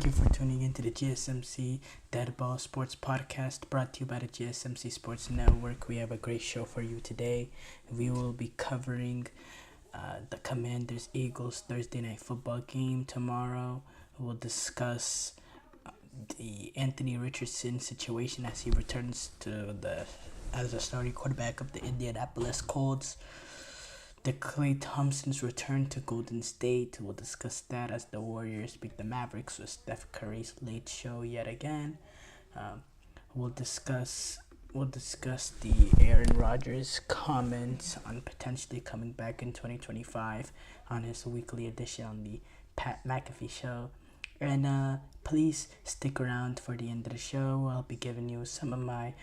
you for tuning into the GSMC Dead Ball Sports Podcast, brought to you by the GSMC Sports Network. We have a great show for you today. We will be covering the Commanders-Eagles Thursday Night Football game tomorrow. We'll discuss the Anthony Richardson situation as he returns as a starting quarterback of the Indianapolis Colts. The Klay Thompson's return to Golden State. We'll discuss that as the Warriors beat the Mavericks with Steph Curry's late show yet again. We'll discuss the Aaron Rodgers comments on potentially coming back in 2025 on his weekly edition on the Pat McAfee show. And please stick around for the end of the show. I'll be giving you some of my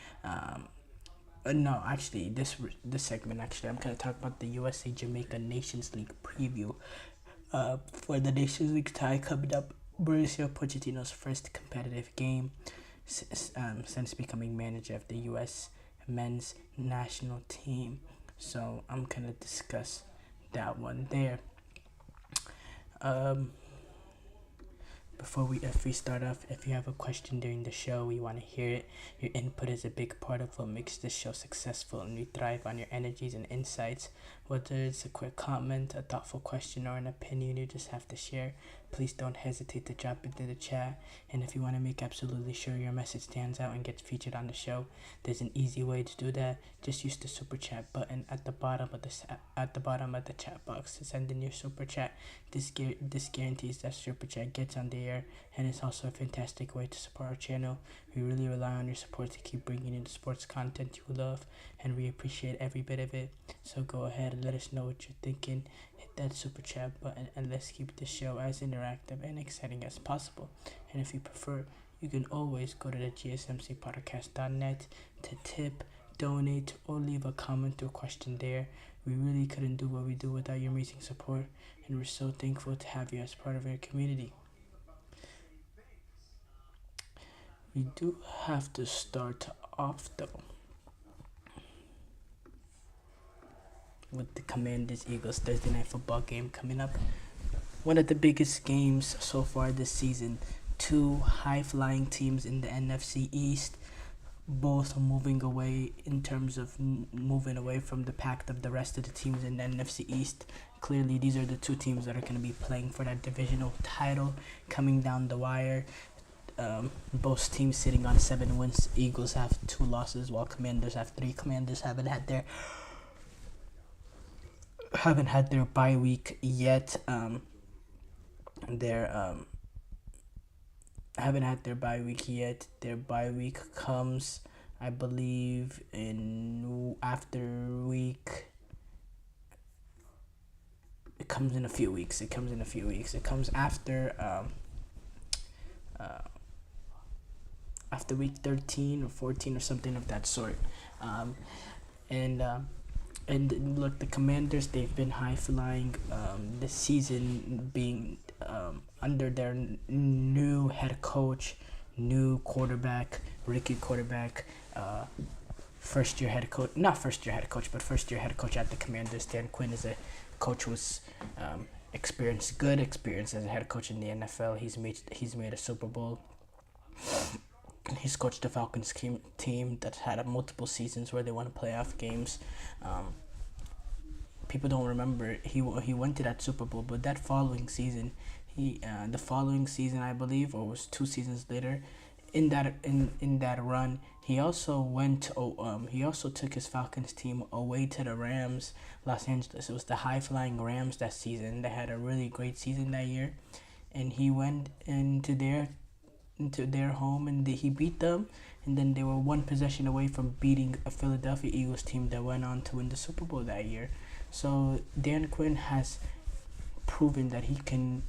this segment, I'm going to talk about the USA Jamaica Nations League preview for the Nations League tie coming up. Mauricio Pochettino's first competitive game since becoming manager of the U.S. men's national team. So I'm going to discuss that one there. If we start off, if you have a question during the show, we want to hear it. Your input is a big part of what makes this show successful, and we thrive on your energies and insights. Whether it's a quick comment, a thoughtful question, or an opinion you just have to share, please don't hesitate to drop it in the chat. And if you want to make absolutely sure your message stands out and gets featured on the show, there's an easy way to do that. Just use the super chat button at the bottom of the chat box to send in your super chat. This guarantees that super chat gets on the air, and it's also a fantastic way to support our channel. We really rely on your support to keep bringing in the sports content you love, and we appreciate every bit of it. So go ahead and let us know what you're thinking. Hit that super chat button, and let's keep the show as interactive and exciting as possible. And if you prefer, you can always go to the gsmcpodcast.net to tip, donate, or leave a comment or question there. We really couldn't do what we do without your amazing support, and we're so thankful to have you as part of our community. We do have to start off though with the Commanders-Eagles Thursday Night Football game coming up. One of the biggest games so far this season. Two high-flying teams in the NFC East, both moving away in terms of moving away from the pack of the rest of the teams in the NFC East. Clearly, these are the two teams that are going to be playing for that divisional title coming down the wire. Both teams sitting on 7 wins. Eagles have 2 losses, while Commanders have 3. Commanders haven't had their bye week yet. Haven't had their bye week yet. Their bye week comes, I believe, after week. It comes in a few weeks. It comes after week 13 or 14 or something of that sort. And look, the Commanders, they've been high-flying this season, being under their new head coach, new quarterback, rookie quarterback, first year head coach at the Commanders. Dan Quinn is a coach who's good experience as a head coach in the NFL. He's made a Super Bowl. He's coached the Falcons team that's had multiple seasons where they won playoff games. People don't remember he went to that Super Bowl, but that following season, I believe, or it was 2 seasons later, in that run, he also took his Falcons team away to the Rams, Los Angeles. It was the high-flying Rams that season. They had a really great season that year, and he went into their home and he beat them, and then they were 1 possession away from beating a Philadelphia Eagles team that went on to win the Super Bowl that year. So Dan Quinn has proven that he can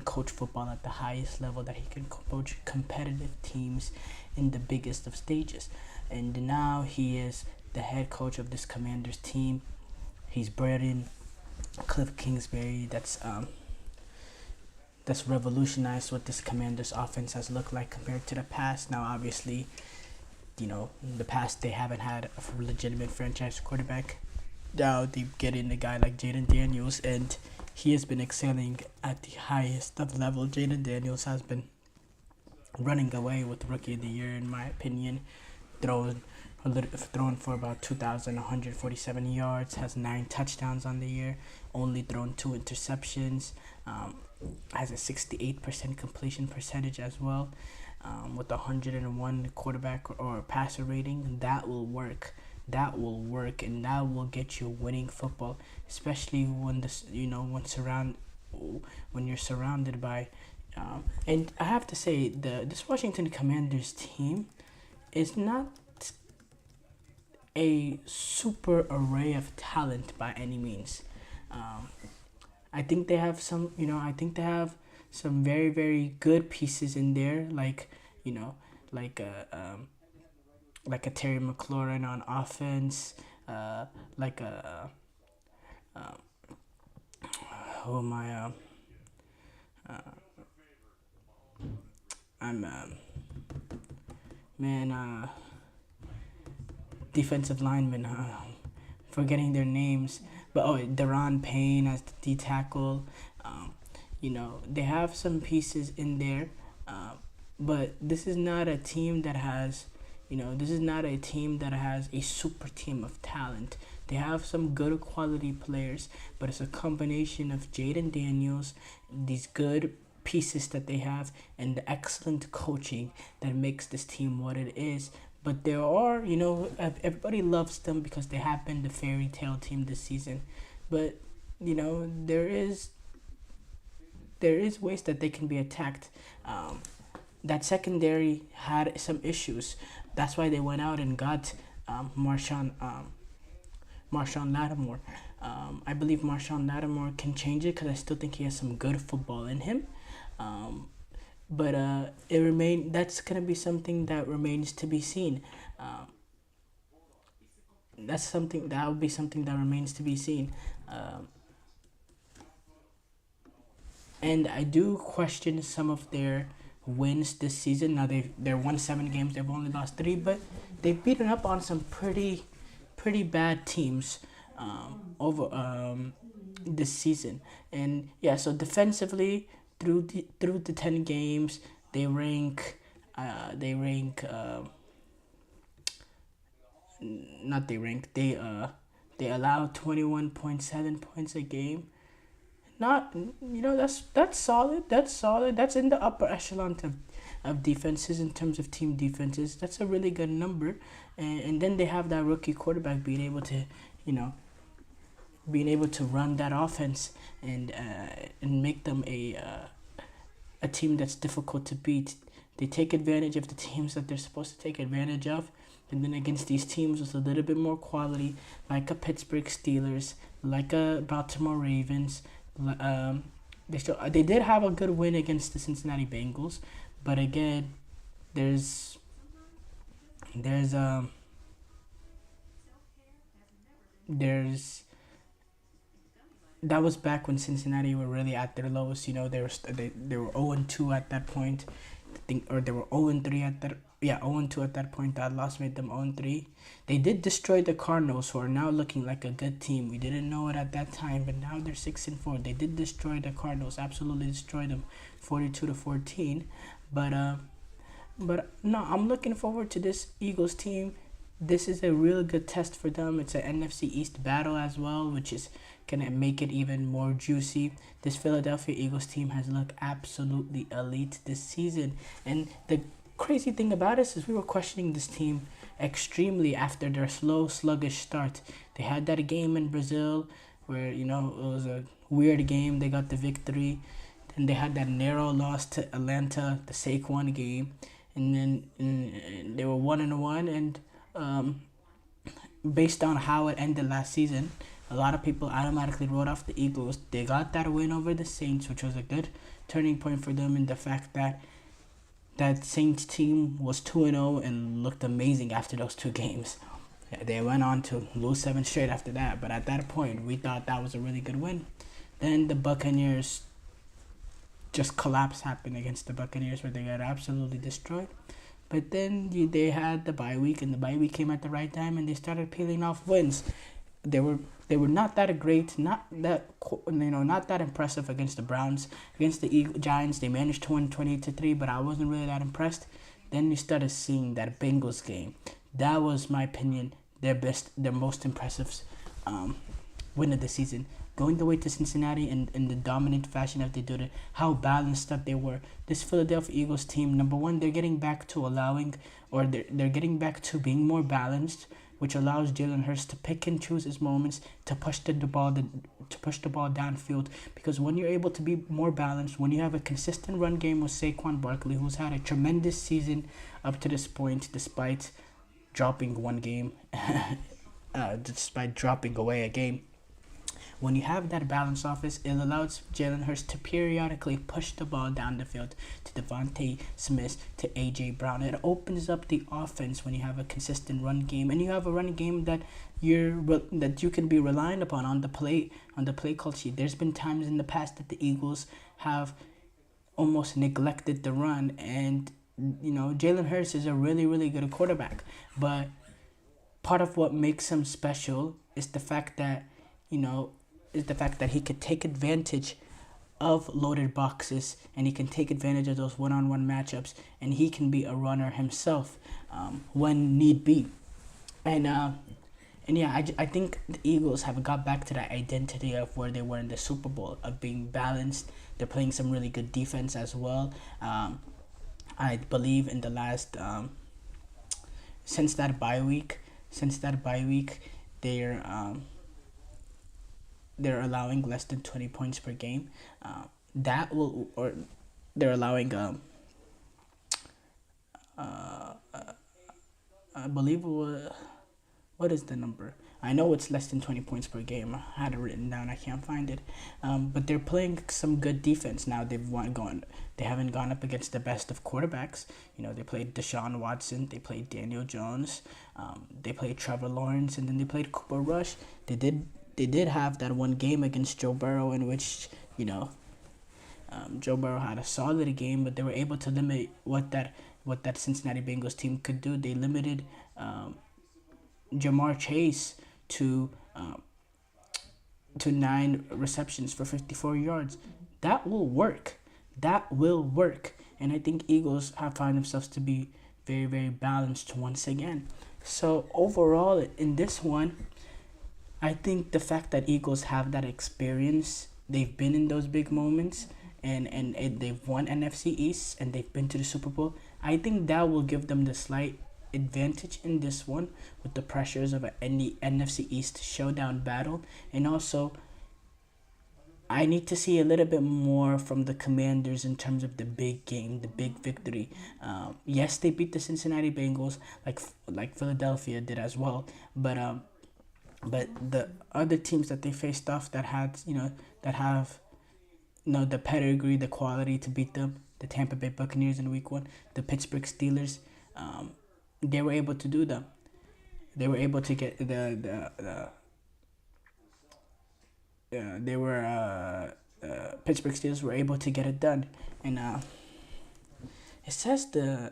coach football at the highest level, that he can coach competitive teams in the biggest of stages. And now he is the head coach of this Commanders team. He's brought in Cliff Kingsbury. That's revolutionized what this Commanders offense has looked like compared to the past. Now, obviously, in the past they haven't had a legitimate franchise quarterback. Now they get in a guy like Jaden Daniels, and he has been excelling at the highest of level. Jaden Daniels has been running away with Rookie of the Year, in my opinion. Thrown for about 2,147 yards, has 9 touchdowns on the year, only thrown 2 interceptions, has a 68% completion percentage as well, with 101 quarterback or passer rating. That will work. That will work, and that will get you winning football, especially when when you're surrounded by. And I have to say, this Washington Commanders team is not a super array of talent by any means. I think they have some, I think they have some very, very good pieces in there, like, like a Terry McLaurin on offense, like a, who am I, I'm, man, defensive linemen, forgetting their names, but Deron Payne as the D tackle. They have some pieces in there, but this is not a team that has, a super team of talent. They have some good quality players, but it's a combination of Jaden Daniels, these good pieces that they have, and the excellent coaching that makes this team what it is. But there are, everybody loves them because they have been the fairy tale team this season. But, there is ways that they can be attacked. That secondary had some issues. That's why they went out and got Marshon Lattimore. I believe Marshon Lattimore can change it because I still think he has some good football in him. But that's gonna be something that remains to be seen. That would be something that remains to be seen. And I do question some of their wins this season. Now they're won 7 games. They've only lost 3, but they've beaten up on some pretty bad teams over this season. And yeah, so defensively, through the 10 games, they rank they allow 21.7 points a game. Not, that's solid. That's in the upper echelon of defenses in terms of team defenses. That's a really good number. And then they have that rookie quarterback being able to run that offense and make them a team that's difficult to beat. They take advantage of the teams that they're supposed to take advantage of, and then against these teams with a little bit more quality, like a Pittsburgh Steelers, like a Baltimore Ravens. They did have a good win against the Cincinnati Bengals, but again, there's that was back when Cincinnati were really at their lowest. They were 0-2 at that point, or they were 0-3 at that. Yeah, 0-2 at that point. That loss made them 0-3. They did destroy the Cardinals, who are now looking like a good team. We didn't know it at that time, but now they're 6-4. They did destroy the Cardinals, absolutely destroy them, 42-14. But no, I'm looking forward to this Eagles team. This is a real good test for them. It's an NFC East battle as well, which is gonna make it even more juicy. This Philadelphia Eagles team has looked absolutely elite this season, and the crazy thing about it is we were questioning this team extremely after their slow, sluggish start. They had that game in Brazil where, it was a weird game. They got the victory. Then they had that narrow loss to Atlanta, the Saquon game. And then they were 1-1. And based on how it ended last season, a lot of people automatically wrote off the Eagles. They got that win over the Saints, which was a good turning point for them in the fact that that Saints team was 2-0 and looked amazing after those 2 games. They went on to lose 7 straight after that, but at that point, we thought that was a really good win. Then the Buccaneers, just collapse happened against the Buccaneers where they got absolutely destroyed. But then they had the bye week, and the bye week came at the right time, and they started peeling off wins. they were they were not that great, not that impressive against the Browns. Against the Giants, they managed to win 28-3, but I wasn't really that impressed. Then you started seeing that Bengals game. That was, my opinion, their most impressive win of the season. Going away to Cincinnati in the dominant fashion that they did it, how balanced that they were. This Philadelphia Eagles team, number one, they're getting back to they're getting back to being more balanced, which allows Jalen Hurts to pick and choose his moments to push the ball downfield. Because when you're able to be more balanced, when you have a consistent run game with Saquon Barkley, who's had a tremendous season up to this point, despite dropping one game, despite dropping away a game. When you have that balanced offense, it allows Jalen Hurts to periodically push the ball down the field to Devontae Smith, to A.J. Brown. It opens up the offense when you have a consistent run game, and you have a run game that you can be relying upon on the play call sheet. There's been times in the past that the Eagles have almost neglected the run, and Jalen Hurts is a really, really good quarterback. But part of what makes him special is the fact that he could take advantage of loaded boxes, and he can take advantage of those one-on-one matchups, and he can be a runner himself when need be. I think the Eagles have got back to that identity of where they were in the Super Bowl, of being balanced. They're playing some really good defense as well. I believe in the last since that bye week, they're allowing less than 20 points per game. They're allowing I believe what is the number? I know it's less than 20 points per game. I had it written down. I can't find it. But they're playing some good defense now. They haven't gone up against the best of quarterbacks. They played Deshaun Watson. They played Daniel Jones. They played Trevor Lawrence, and then they played Cooper Rush. They did have that one game against Joe Burrow in which Joe Burrow had a solid game, but they were able to limit what that Cincinnati Bengals team could do. They limited Jamar Chase to 9 receptions for 54 yards. That will work. And I think Eagles have found themselves to be very, very balanced once again. So overall, in this one, I think the fact that Eagles have that experience, they've been in those big moments, and they've won NFC East, and they've been to the Super Bowl, I think that will give them the slight advantage in this one with the pressures of any NFC East showdown battle. And also, I need to see a little bit more from the Commanders in terms of the big game, the big victory. Yes, they beat the Cincinnati Bengals like Philadelphia did as well, but the other teams that they faced off that have the pedigree, the quality to beat them, the Tampa Bay Buccaneers in Week 1, the Pittsburgh Steelers, they were able to do them. They were able to get Pittsburgh Steelers were able to get it done. And it says the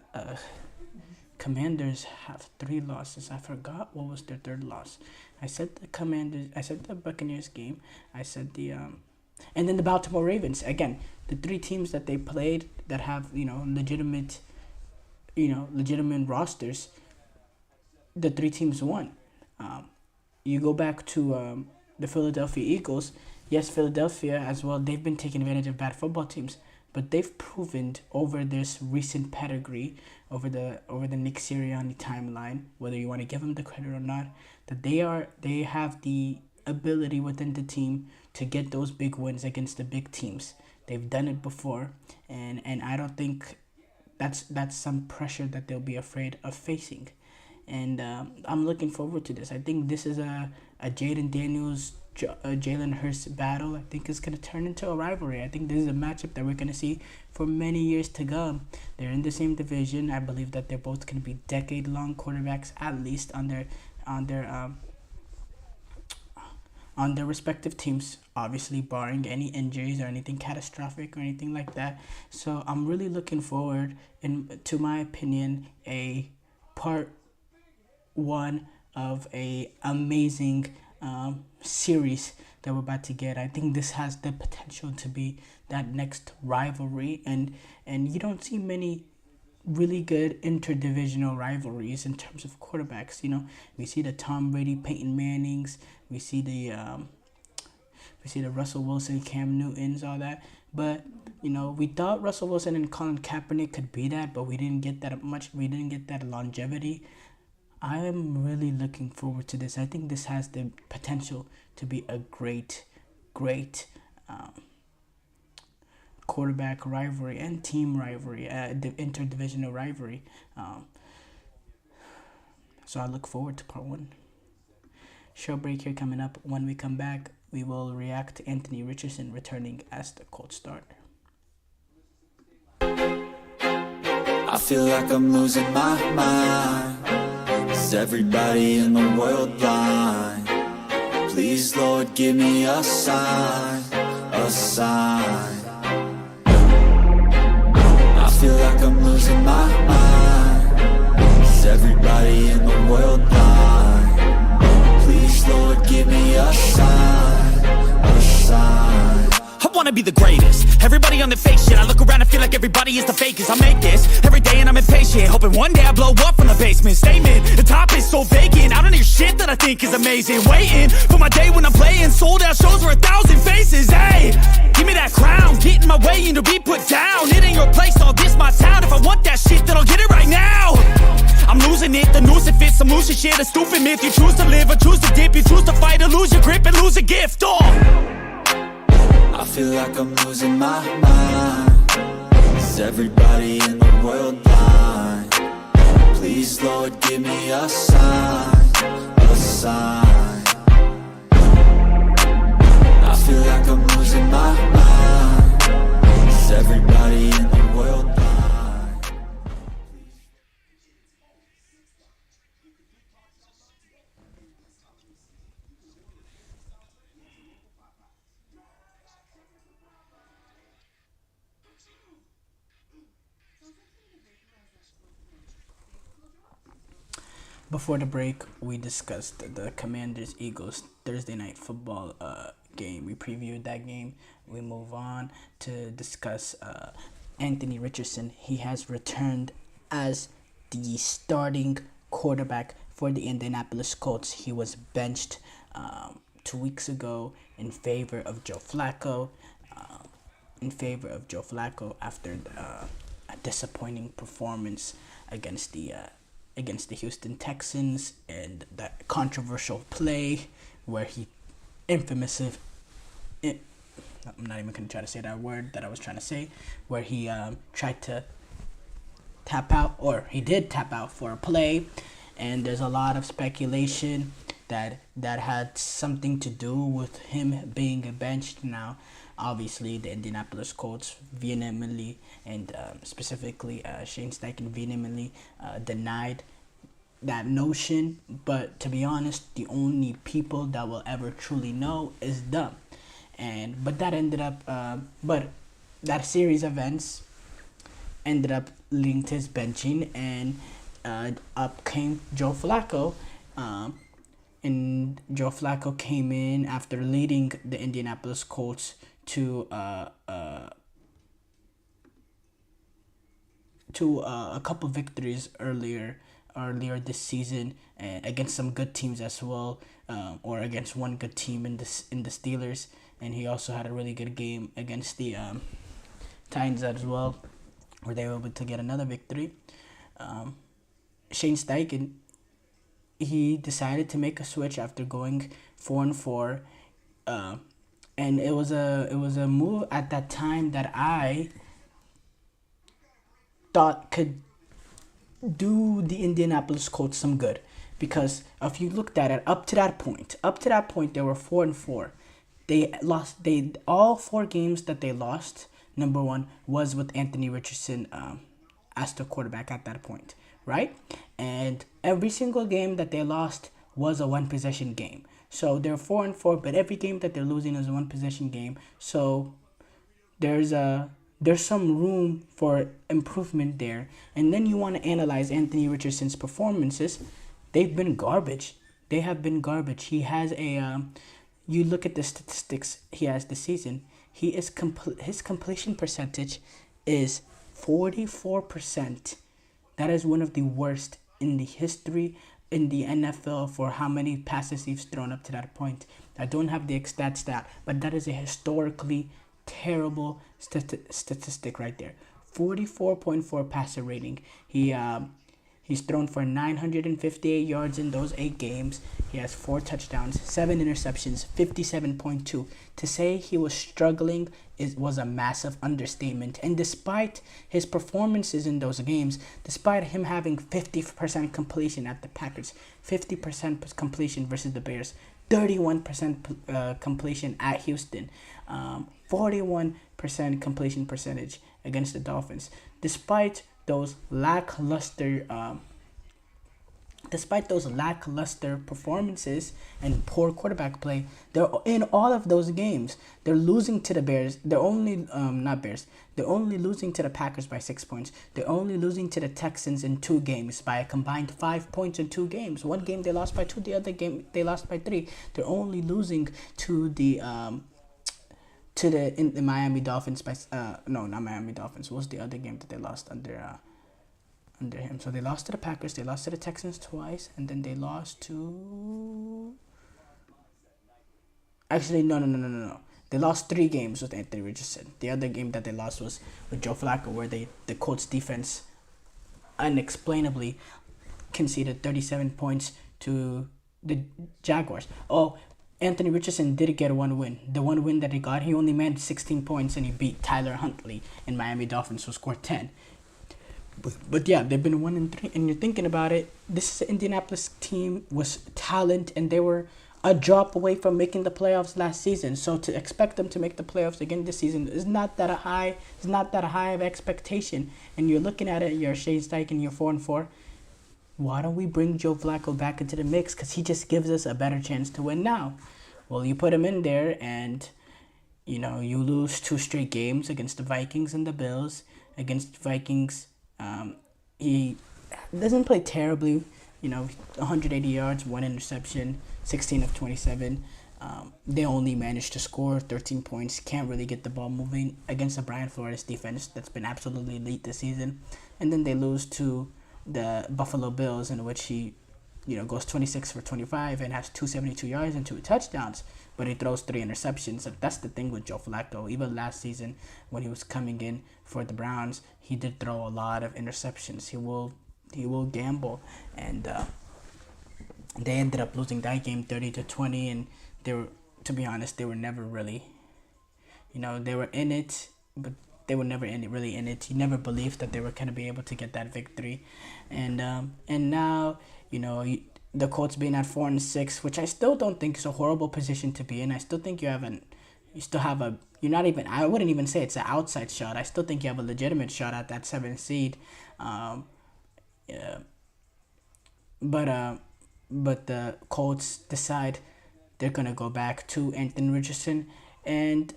Commanders have 3 losses. I forgot what was their third loss. I said the Commanders. I said the Buccaneers game. I said and then the Baltimore Ravens. Again, the 3 teams that they played that have legitimate rosters. The 3 teams won. You go back to the Philadelphia Eagles. Yes, Philadelphia as well. They've been taking advantage of bad football teams, but they've proven over this recent pedigree, over the Nick Sirianni timeline, whether you want to give them the credit or not, that they have the ability within the team to get those big wins against the big teams. They've done it before, and I don't think that's some pressure that they'll be afraid of facing. And I'm looking forward to this. I think this is a Jaden Daniels, Jalen Hurts battle. I think it's going to turn into a rivalry. I think this is a matchup that we're going to see for many years to come. They're in the same division. I believe that they're both going to be decade-long quarterbacks, at least on their respective teams, obviously barring any injuries or anything catastrophic or anything like that. So I'm really looking forward, to my opinion, a part 1 of a amazing series that we're about to get. I think this has the potential to be that next rivalry, and you don't see many really good interdivisional rivalries in terms of quarterbacks. We see the Tom Brady, Peyton Mannings, we see the Russell Wilson, Cam Newtons, all that. But we thought Russell Wilson and Colin Kaepernick could be that, but we didn't get that much. We didn't get that longevity. I am really looking forward to this. I think this has the potential to be a great quarterback rivalry and team rivalry, the interdivisional rivalry. So I look forward to part one. Short break here coming up. When we come back, we will react to Anthony Richardson returning as the Colts starter. I feel like I'm losing my mind. Is everybody in the world blind? Please, Lord, give me a sign, a sign. I feel like I'm losing my mind. Is everybody in the world blind? Please, Lord, give me a sign, a sign. I wanna be the greatest. Everybody on the fake shit. I look around and feel like everybody is the fakest. I make this every day and I'm impatient, hoping one day I blow up from the basement. Statement, the top is so vacant. I don't hear shit that I think is amazing. Waiting for my day when I'm playing sold out shows for 1,000 faces. Hey, give me that crown, get in my way and to be put down. It ain't your place, all this my town. If I want that shit, then I'll get it right now. I'm losing it, the noose it fits, I'm losing shit. A stupid myth, you choose to live or choose to dip. You choose to fight or lose your grip and lose a gift. I feel like I'm losing my mind. Is everybody in the world blind? Please, Lord, give me a sign, a sign. I feel like I'm losing my mind. Is everybody in the world blind? Before the break, we discussed the Commanders-Eagles Thursday night football game. We previewed that game. We move on to discuss Anthony Richardson. He has returned as the starting quarterback for the Indianapolis Colts. He was benched 2 weeks ago in favor of Joe Flacco. After a disappointing performance against the Houston Texans, and that controversial play where he I'm not even going to try to say that word that I was trying to say, where he tried to tap out, or he did tap out for a play, and there's a lot of speculation that had something to do with him being benched. Now, obviously, the Indianapolis Colts vehemently, and specifically Shane Steichen vehemently denied that notion. But to be honest, the only people that will ever truly know is them. But that series of events ended up leading to his benching, and up came Joe Flacco. And Joe Flacco came in after leading the Indianapolis Colts to a couple victories earlier this season, against some good teams as well, or against one good team in the Steelers, and he also had a really good game against the Titans as well, where they were able to get another victory. Shane Steichen, he decided to make a switch after going 4-4, and it was a move at that time that I thought could do the Indianapolis Colts some good, because if you looked at it, up to that point they were 4-4. All 4 games that they lost, number one, was with Anthony Richardson as the quarterback at that point, right? And every single game that they lost was a 1-possession game. So they're 4-4, but every game that they're losing is a 1-possession game. So there's some room for improvement there. And then you want to analyze Anthony Richardson's performances. They've been garbage. They have been garbage. He has a you look at the statistics he has this season. His completion percentage is 44%. That is one of the worst in the history in the NFL for how many passes he's thrown up to that point. I don't have the exact stat, but that is a historically terrible statistic right there. 44.4 passer rating. He's thrown for 958 yards in those 8 games. He has 4 touchdowns, 7 interceptions, 57.2. To say he was struggling was a massive understatement. And despite his performances in those games, despite him having 50% completion at the Packers, 50% completion versus the Bears, 31% completion at Houston, 41% completion percentage against the Dolphins. Despite those lackluster performances and poor quarterback play, they're in all of those games. They're losing to the Bears. They're only not Bears. They're only losing to the Packers by 6 points. They're only losing to the Texans in 2 games by a combined 5 points in 2 games. One game they lost by 2. The other game they lost by 3. They're only losing to the Miami Dolphins by no, not Miami Dolphins. What was the other game that they lost under him? So they lost to the Packers, they lost to the Texans twice, and then they lost to... Actually, no. They lost 3 games with Anthony Richardson. The other game that they lost was with Joe Flacco, where the Colts defense unexplainably conceded 37 points to the Jaguars. Oh, Anthony Richardson did get 1 win. The 1 win that he got, he only managed 16 points, and he beat Tyler Huntley and Miami Dolphins, who scored 10. But yeah, they've been 1-3, and you're thinking about it. This Indianapolis team was talent, and they were a drop away from making the playoffs last season. So to expect them to make the playoffs again this season is not that high. It's not that high of expectation. And you're looking at it. You're Shane Steichen. You're 4-4. Why don't we bring Joe Flacco back into the mix? Because he just gives us a better chance to win now. Well, you put him in there, and you lose 2 straight games against the Vikings and the Bills. Against the Vikings, he doesn't play terribly. 180 yards, 1 interception, 16 of 27. They only managed to score 13 points. Can't really get the ball moving against the Brian Flores defense that's been absolutely elite this season. And then they lose to the Buffalo Bills, in which he, goes 26 for 25 and has 272 yards and 2 touchdowns. But he throws 3 interceptions. That's the thing with Joe Flacco. Even last season, when he was coming in for the Browns, he did throw a lot of interceptions. He will gamble, and they ended up losing that game 30-20. And to be honest, they were never really, they were in it, but they were never really in it. You never believed that they were going to be able to get that victory, and now the Colts being at 4-6, which I still don't think is a horrible position to be in. I still think you're not even, I wouldn't even say it's an outside shot. I still think you have a legitimate shot at that 7th seed. Yeah. But the Colts decide they're gonna go back to Anthony Richardson, and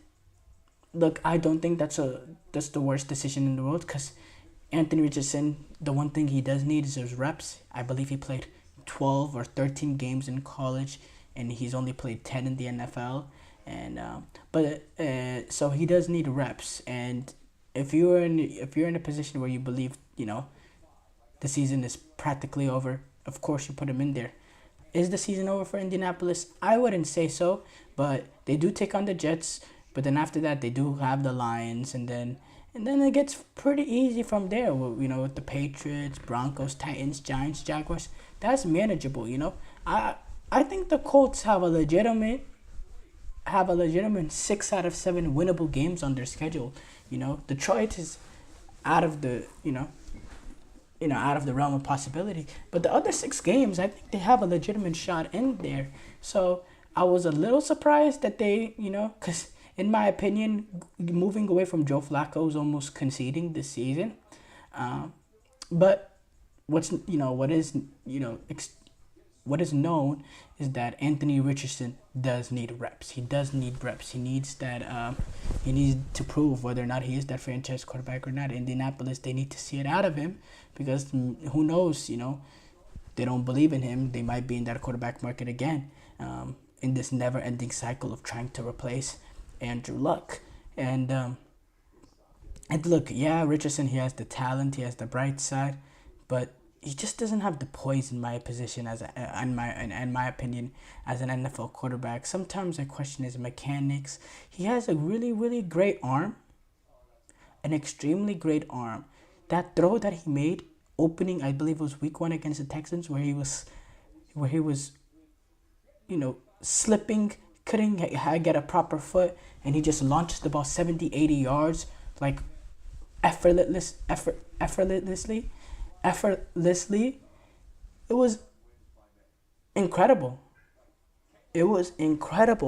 look, I don't think that's the worst decision in the world, because Anthony Richardson, the one thing he does need is his reps. I believe he played 12 or 13 games in college, and he's only played 10 in the NFL. And so he does need reps. And if you're in a position where you believe the season is practically over, of course you put him in there. Is the season over for Indianapolis? I wouldn't say so, but they do take on the Jets. But then after that, they do have the Lions, and then it gets pretty easy from there. With the Patriots, Broncos, Titans, Giants, Jaguars, that's manageable. I think the Colts have a legitimate 6 out of 7 winnable games on their schedule. Detroit is out of the out of the realm of possibility, but the other 6 games, I think they have a legitimate shot in there. So I was a little surprised that they, because in my opinion, moving away from Joe Flacco is almost conceding this season. But what is known is that Anthony Richardson does need reps. He does need reps. He needs that. He needs to prove whether or not he is that franchise quarterback or not. Indianapolis, they need to see it out of him, because who knows? they don't believe in him, they might be in that quarterback market again, in this never-ending cycle of trying to replace Andrew Luck. And look, yeah, Richardson, he has the talent, he has the bright side, but he just doesn't have the poise in my position in my opinion, as an NFL quarterback. Sometimes I question his mechanics. He has a really, really great arm, an extremely great arm. That throw that he made opening, I believe it was week 1 against the Texans, where he was, slipping, couldn't get a proper foot, and he just launched the ball 70, 80 yards, like effortlessly. It was incredible.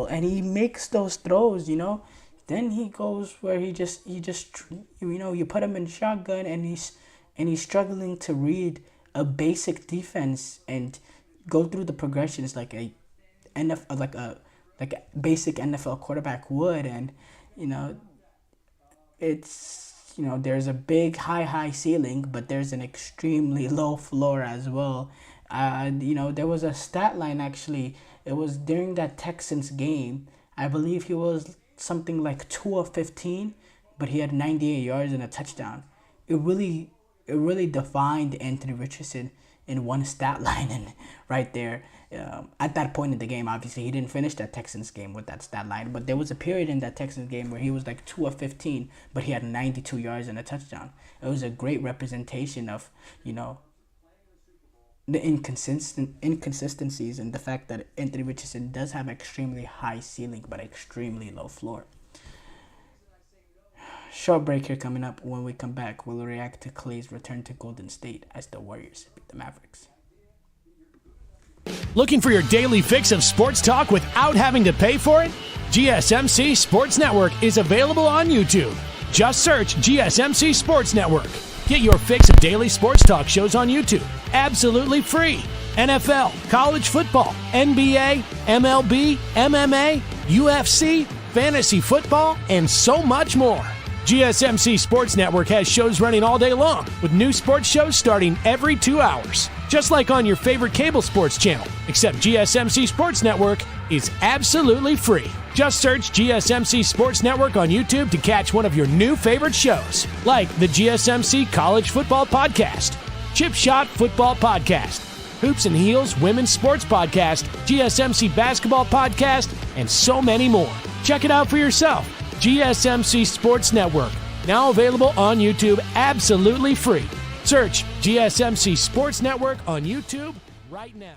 And he makes those throws, Then he goes where he just you put him in shotgun, and he's struggling to read a basic defense and go through the progressions like a basic NFL quarterback would. And it's there's a big high ceiling, but there's an extremely low floor as well. There was a stat line, actually. It was during that Texans game. I believe he was something like 2 of 15, but he had 98 yards and a touchdown. It really defined Anthony Richardson in one stat line, and right there. At that point in the game, obviously, he didn't finish that Texans game with that stat line, but there was a period in that Texans game where he was like 2 of 15, but he had 92 yards and a touchdown. It was a great representation of, the inconsistencies and the fact that Anthony Richardson does have extremely high ceiling but extremely low floor. Short break here coming up. When we come back, we'll react to Clay's return to Golden State as the Warriors beat the Mavericks. Looking for your daily fix of sports talk without having to pay for it? GSMC Sports Network is available on YouTube. Just search GSMC Sports Network. Get your fix of daily sports talk shows on YouTube, absolutely free. NFL, college football, NBA, MLB, MMA, UFC, fantasy football, and so much more. GSMC Sports Network has shows running all day long, with new sports shows starting every 2 hours. Just like on your favorite cable sports channel, except GSMC Sports Network is absolutely free. Just search GSMC Sports Network on YouTube to catch one of your new favorite shows, like the GSMC College Football Podcast, Chip Shot Football Podcast, Hoops and Heels Women's Sports Podcast, GSMC Basketball Podcast, and so many more. Check it out for yourself. GSMC Sports Network, now available on YouTube absolutely free. Search GSMC Sports Network on YouTube right now.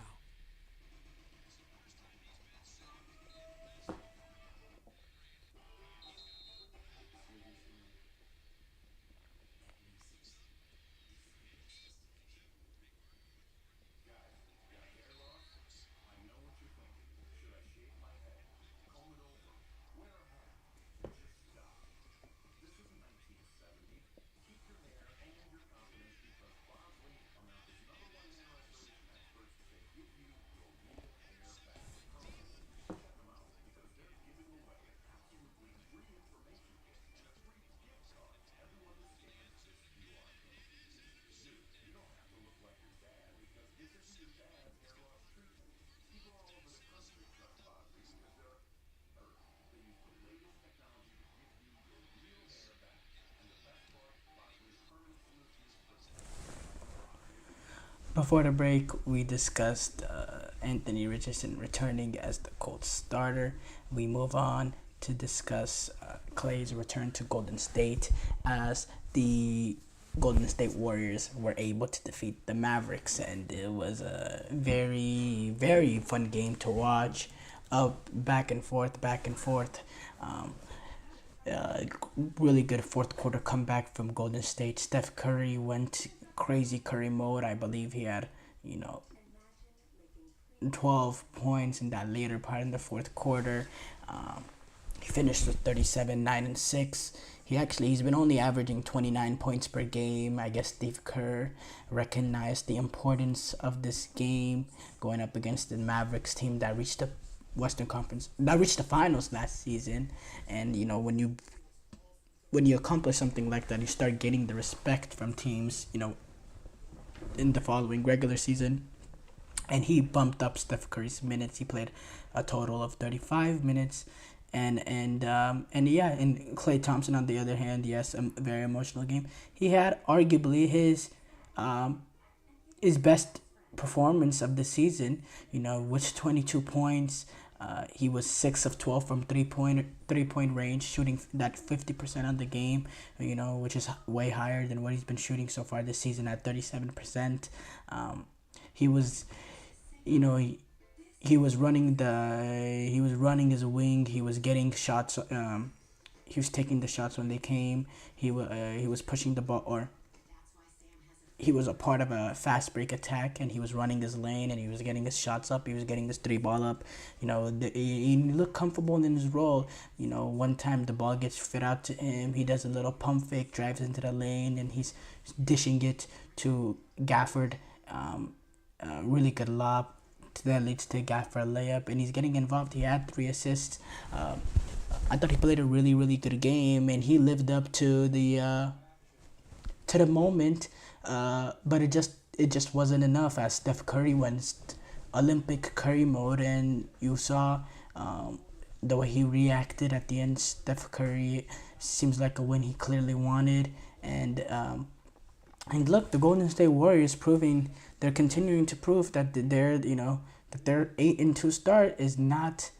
Before the break, we discussed Anthony Richardson returning as the Colts starter. We move on to discuss Clay's return to Golden State as the Golden State Warriors were able to defeat the Mavericks, and it was a very, very fun game to watch. Back and forth. Really good fourth quarter comeback from Golden State. Steph Curry went crazy Curry mode. I believe he had 12 points in that later part in the fourth quarter. He finished with 37, 9 and 6. He's been only averaging 29 points per game. I guess Steve Kerr recognized the importance of this game going up against the Mavericks team that reached the Western Conference, that reached the finals last season. And when you accomplish something like that, you start getting the respect from teams, in the following regular season. and he bumped up Steph Curry's minutes. He played a total of 35 minutes. And Klay Thompson, on the other hand, yes, a very emotional game. He had arguably his best performance of the season, with 22 points. He was 6 of 12 from three-point range, shooting that 50% of the game, which is way higher than what he's been shooting so far this season at 37%. He was, he was running his wing. He was getting shots. He was taking the shots when they came. He was pushing the ball, or he was a part of a fast break attack, and he was running his lane, and he was getting his shots up. He was getting his 3-ball up. He looked comfortable in his role. One time the ball gets fit out to him. He does a little pump fake, drives into the lane, and he's dishing it to Gafford. Really good lob. That leads to Gafford layup, and he's getting involved. He had 3 assists. I thought he played a really, really good game, and he lived up to the moment. But it just wasn't enough, as Steph Curry went Olympic Curry mode, and you saw the way he reacted at the end. Steph Curry seems like a win he clearly wanted, and look, the Golden State Warriors they're continuing to prove that their 8-2 start is not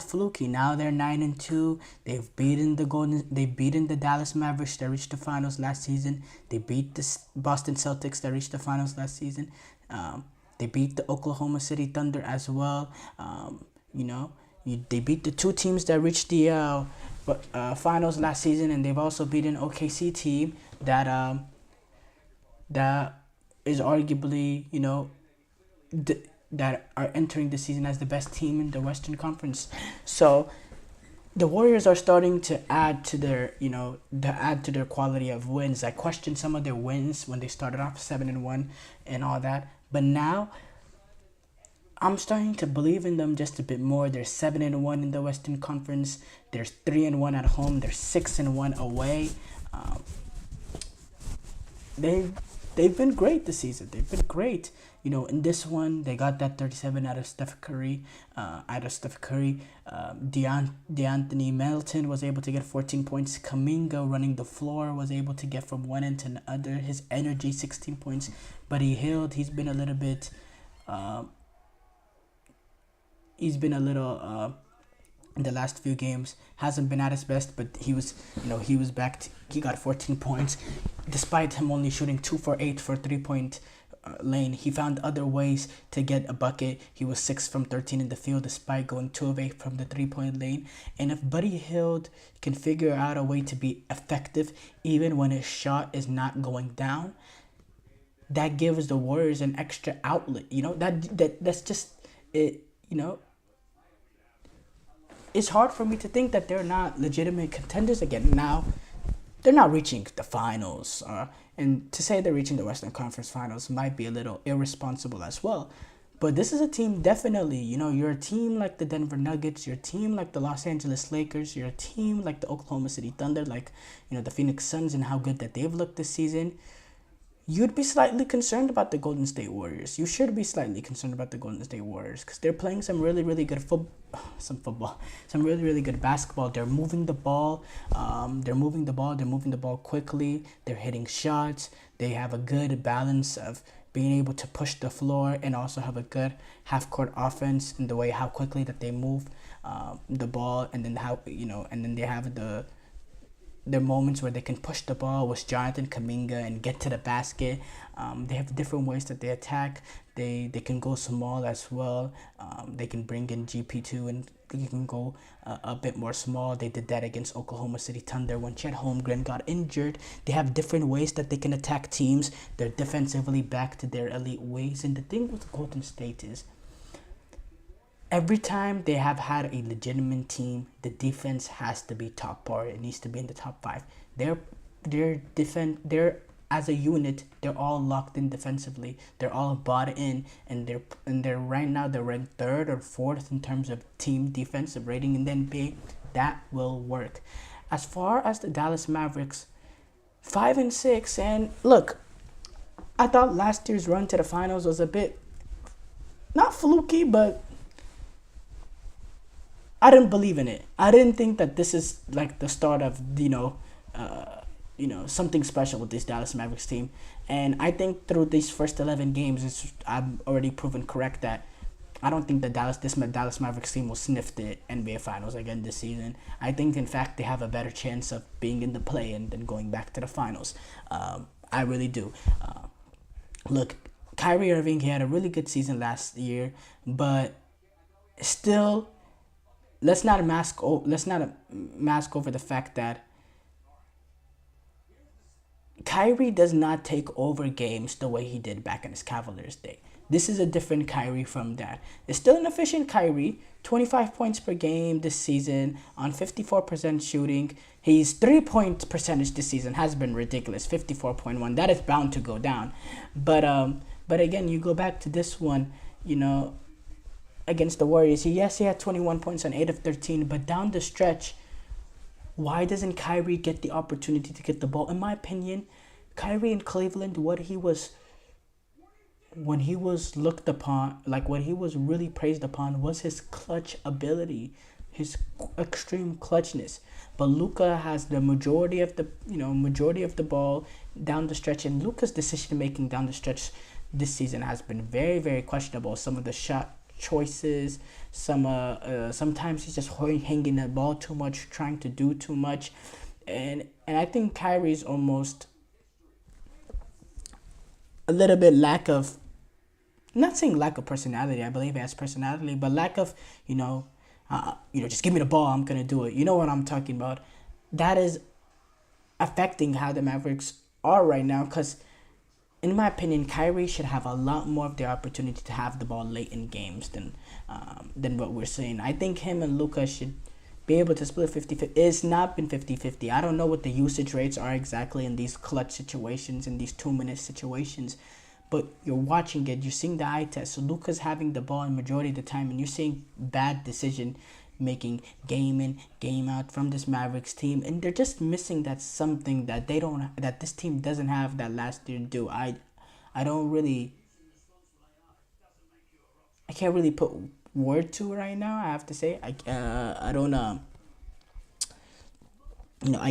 fluky. Now they're 9-2. They've beaten the Dallas Mavericks that reached the finals last season. They beat the Boston Celtics that reached the finals last season. They beat the Oklahoma City Thunder as well. They beat the 2 teams that reached the finals last season, and they've also beaten an OKC team that is arguably that are entering the season as the best team in the Western Conference. So the Warriors are starting to add to their quality of wins. I questioned some of their wins when they started off 7-1 and all that, but now I'm starting to believe in them just a bit more. They're 7-1 in the Western Conference. They're 3-1 at home. They're 6-1 away. They've been great this season. They've been great. In this one, they got that 37 out of Steph Curry. DeAnthony Melton was able to get 14 points. Kuminga, running the floor, was able to get from one end to the other. His energy, 16 points. Buddy Hield, he's been a little in the last few games, hasn't been at his best, but he was back. He got 14 points, despite him only shooting 2 for 8 for 3-point lane. He found other ways to get a bucket. He was 6 from 13 in the field, despite going 2 of 8 from the 3-point lane. And if Buddy Hield can figure out a way to be effective, even when his shot is not going down, that gives the Warriors an extra outlet. That's just it. It's hard for me to think that they're not legitimate contenders again. Now, they're not reaching the finals. And to say they're reaching the Western Conference Finals might be a little irresponsible as well. But this is a team, definitely, you're a team like the Denver Nuggets, you're a team like the Los Angeles Lakers, you're a team like the Oklahoma City Thunder, like, the Phoenix Suns and how good that they've looked this season. You'd be slightly concerned about the Golden State Warriors. You should be slightly concerned about the Golden State Warriors because they're playing some really, really good some really, really good basketball. They're moving the ball. They're moving the ball quickly. They're hitting shots. They have a good balance of being able to push the floor and also have a good half-court offense in the way how quickly that they move the ball, and then and then they have their moments where they can push the ball with Jonathan Kuminga and get to the basket. They have different ways that they attack. They can go small as well. They can bring in GP2 and they can go a bit more small. They did that against Oklahoma City Thunder when Chet Holmgren got injured. They have different ways that they can attack teams. They're defensively back to their elite ways. And the thing with Golden State is, every time they have had a legitimate team, the defense has to be top par. It needs to be in the top 5. They're as a unit, they're all locked in defensively. They're all bought in, and they're right now they're ranked 3rd or 4th in terms of team defensive rating in the NBA. That will work. As far as the Dallas Mavericks, 5-6, and look, I thought last year's run to the finals was a bit not fluky, but I didn't believe in it. I didn't think that this is like the start of something special with this Dallas Mavericks team. And I think through these first 11 games, I've already proven correct that I don't think that Dallas Mavericks team will sniff the NBA Finals again this season. I think, in fact, they have a better chance of being in the play-in than going back to the finals. I really do. Look, Kyrie Irving, he had a really good season last year, but still, let's not mask over the fact that Kyrie does not take over games the way he did back in his Cavaliers day. This is a different Kyrie from that. It's still an efficient Kyrie, 25 points per game this season on 54% shooting. His 3-point percentage this season has been ridiculous, 54.1. That is bound to go down. But again, you go back to this one, against the Warriors. He had 21 points on 8 of 13, but down the stretch, why doesn't Kyrie get the opportunity to get the ball? In my opinion, Kyrie in Cleveland, when he was looked upon, like what he was really praised upon, was his clutch ability, his extreme clutchness. But Luka has the majority of the ball down the stretch, and Luka's decision making down the stretch this season has been very, very questionable. Some of the shot choices, sometimes he's just hanging the ball too much, trying to do too much, and I think Kyrie's almost a little bit not saying lack of personality. I believe he has personality, but lack of just give me the ball, I'm gonna do it. You know what I'm talking about? That is affecting how the Mavericks are right now, because in my opinion, Kyrie should have a lot more of the opportunity to have the ball late in games than what we're seeing. I think him and Luka should be able to split 50-50. It's not been 50-50. I don't know what the usage rates are exactly in these clutch situations, in these 2-minute situations, but you're watching it, you're seeing the eye test. So Luka's having the ball in majority of the time, and you're seeing bad decision making game in, game out from this Mavericks team, and they're just missing that something that this team doesn't have that last year do. I can't really put word to it right now. I have to say I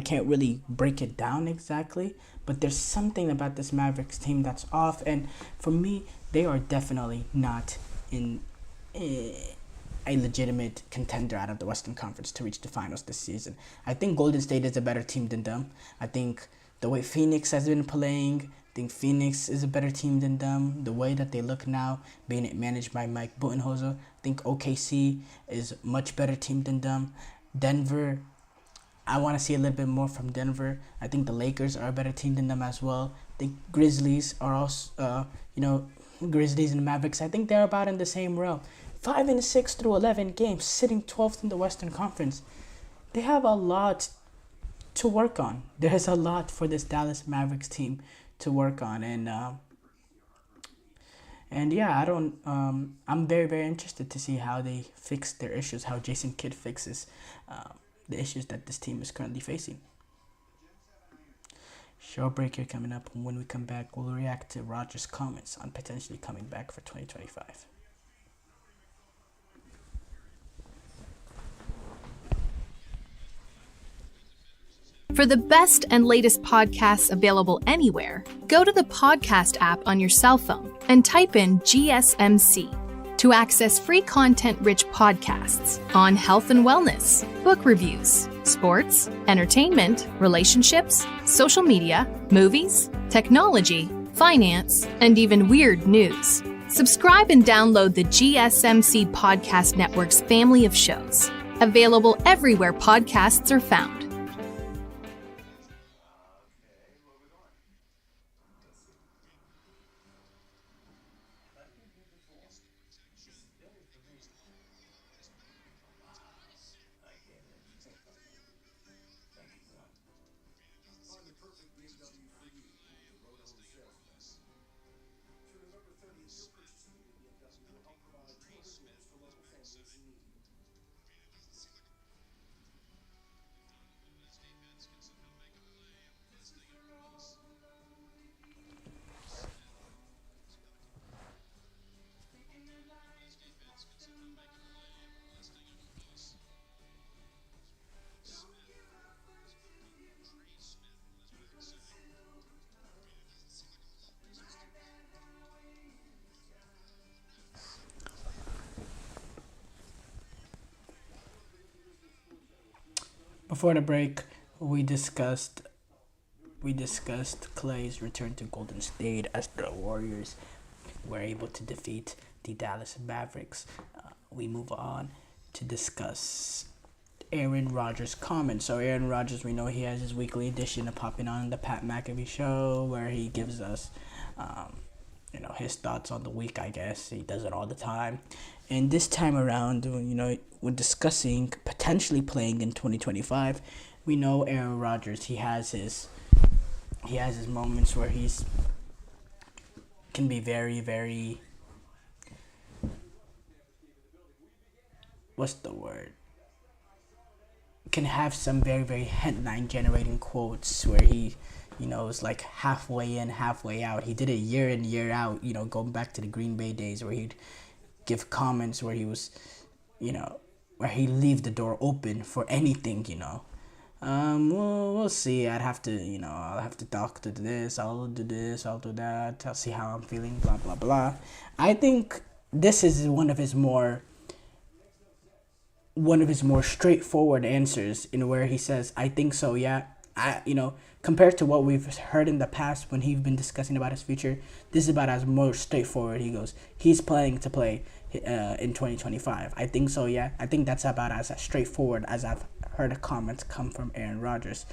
can't really break it down exactly, but there's something about this Mavericks team that's off, and for me, they are definitely not in a legitimate contender out of the Western Conference to reach the finals this season. I think Golden State is a better team than them. I think the way Phoenix has been playing, I think Phoenix is a better team than them. The way that they look now, being managed by Mike Budenholzer, I think OKC is a much better team than them. Denver, I want to see a little bit more from Denver. I think the Lakers are a better team than them as well. I think Grizzlies are also, Grizzlies and Mavericks, I think they're about in the same realm. 5-6 through 11 games, sitting 12th in the Western Conference. They have a lot to work on. There's a lot for this Dallas Mavericks team to work on, and I'm very, very interested to see how they fix their issues, how Jason Kidd fixes the issues that this team is currently facing. Short break here coming up, and when we come back, we'll react to Roger's comments on potentially coming back for 2025. For the best and latest podcasts available anywhere, go to the podcast app on your cell phone and type in GSMC to access free content-rich podcasts on health and wellness, book reviews, sports, entertainment, relationships, social media, movies, technology, finance, and even weird news. Subscribe and download the GSMC Podcast Network's family of shows, available everywhere podcasts are found. before the break, we discussed Clay's return to Golden State as the Warriors were able to defeat the Dallas Mavericks. We move on to discuss Aaron Rodgers' comments. So Aaron Rodgers, we know he has his weekly edition of popping on the Pat McAfee show where he gives us, his thoughts on the week. I guess he does it all the time. And this time around, when discussing potentially playing in 2025, we know Aaron Rodgers. He has his moments where he's can be very, very. What's the word? Can have some very, very headline generating quotes where he, is like halfway in, halfway out. He did it year in, year out, going back to the Green Bay days where he'd give comments where he was, where he leave the door open for anything, we'll see. I'll have to talk to this, I'll do this, I'll do that, I'll see how I'm feeling, blah, blah, blah. I think this is one of his more straightforward answers in where he says, I think so, yeah. Compared to what we've heard in the past when he's been discussing about his future, this is about as more straightforward. He goes, he's planning to play in 2025. I think so, yeah. I think that's about as straightforward as I've heard comments come from Aaron Rodgers.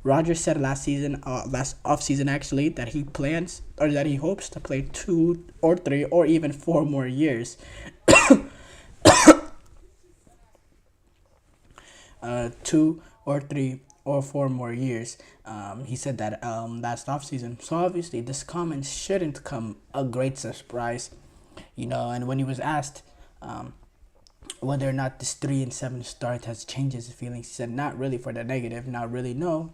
Rodgers said last offseason actually, that he plans or that he hopes to play 2 or 3 or even 4 more years. 2 or 3 or 4 more years. He said that last offseason. So obviously this comment shouldn't come a great surprise, and when he was asked whether or not this 3-7 start has changed his feelings, he said not really for the negative, not really, no.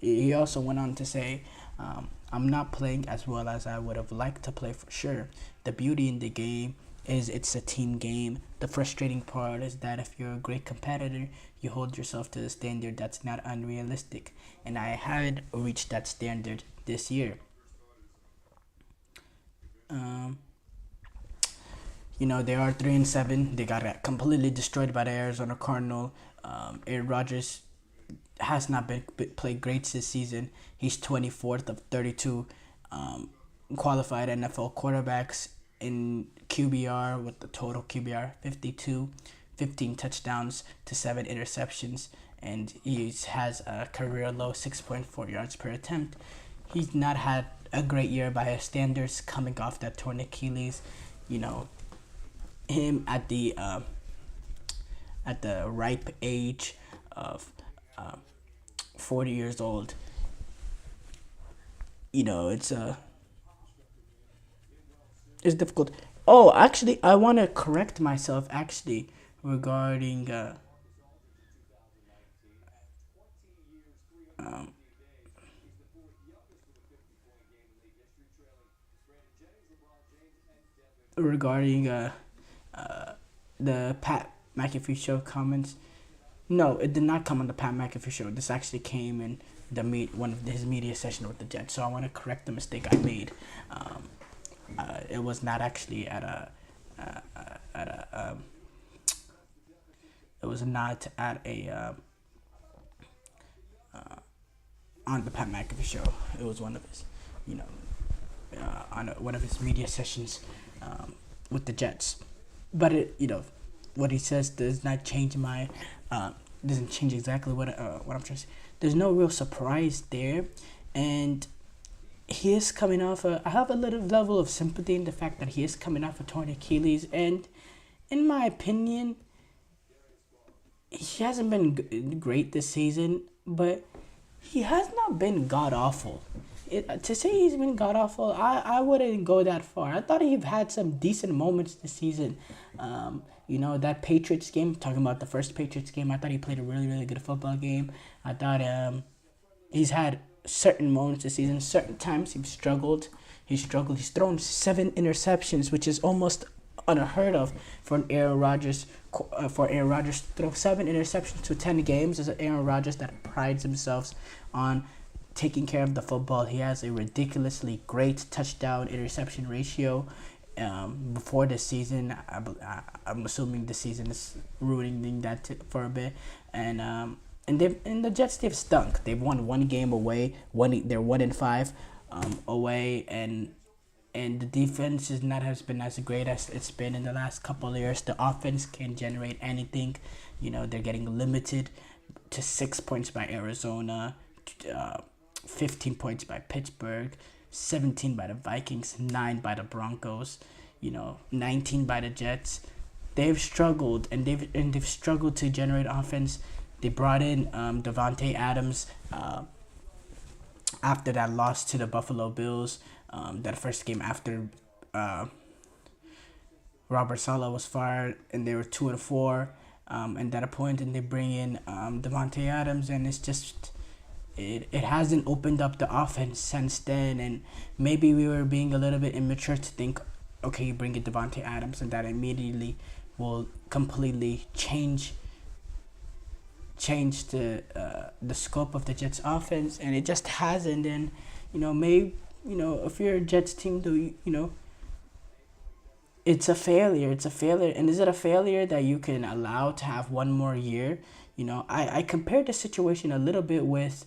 He also went on to say, I'm not playing as well as I would have liked to play for sure. The beauty in the game is it's a team game. The frustrating part is that if you're a great competitor, you hold yourself to the standard that's not unrealistic. And I had reached that standard this year. They are 3-7. They got completely destroyed by the Arizona Cardinals. Aaron Rodgers has not played great this season. He's 24th of 32 qualified NFL quarterbacks in QBR, with the total QBR 52, 15 touchdowns to 7 interceptions, and he has a career low 6.4 yards per attempt. He's not had a great year by his standards, coming off that torn Achilles. Him at the ripe age of 40 years old. It's difficult. Oh, actually, I want to correct myself, regarding the Pat McAfee show comments. No, it did not come on the Pat McAfee show. This actually came in one of his media session with the Jets. So I want to correct the mistake I made. It was not actually on the Pat McAfee show. It was one of his, on one of his media sessions with the Jets. But what he says does not change doesn't change exactly what I'm trying to say. There's no real surprise there, and he is coming off I have a little level of sympathy in the fact that he is coming off a torn Achilles, and in my opinion, he hasn't been great this season, but he has not been god-awful. To say he's been god-awful, I wouldn't go that far. I thought he had some decent moments this season. That Patriots game, talking about the first Patriots game, I thought he played a really, really good football game. I thought he's had certain moments this season. Certain times he's struggled. He's thrown 7 interceptions, which is almost unheard of for Aaron Rodgers. For Aaron Rodgers to throw 7 interceptions to 10 games is Aaron Rodgers that prides himself on taking care of the football. He has a ridiculously great touchdown interception ratio. before the season. I'm assuming the season is ruining that for a bit, and the Jets, they've stunk. They've won one game away. They're 1-5 away, and the defense has been as great as it's been in the last couple of years. The offense can't generate anything. They're getting limited to 6 points by Arizona, 15 points by Pittsburgh, 17 by the Vikings, 9 by the Broncos, 19 by the Jets. They've struggled, and they've struggled to generate offense. They brought in Davante Adams after that loss to the Buffalo Bills, that first game after Robert Saleh was fired, and they were 2-4 at that point, and they bring in Davante Adams, and it's just it hasn't opened up the offense since then. And maybe we were being a little bit immature to think, okay, you bring in Davante Adams and that immediately will completely change the scope of the Jets offense, and it just hasn't. And if you're a Jets team, though, it's a failure. And is it a failure that you can allow to have one more year? I compared the situation a little bit with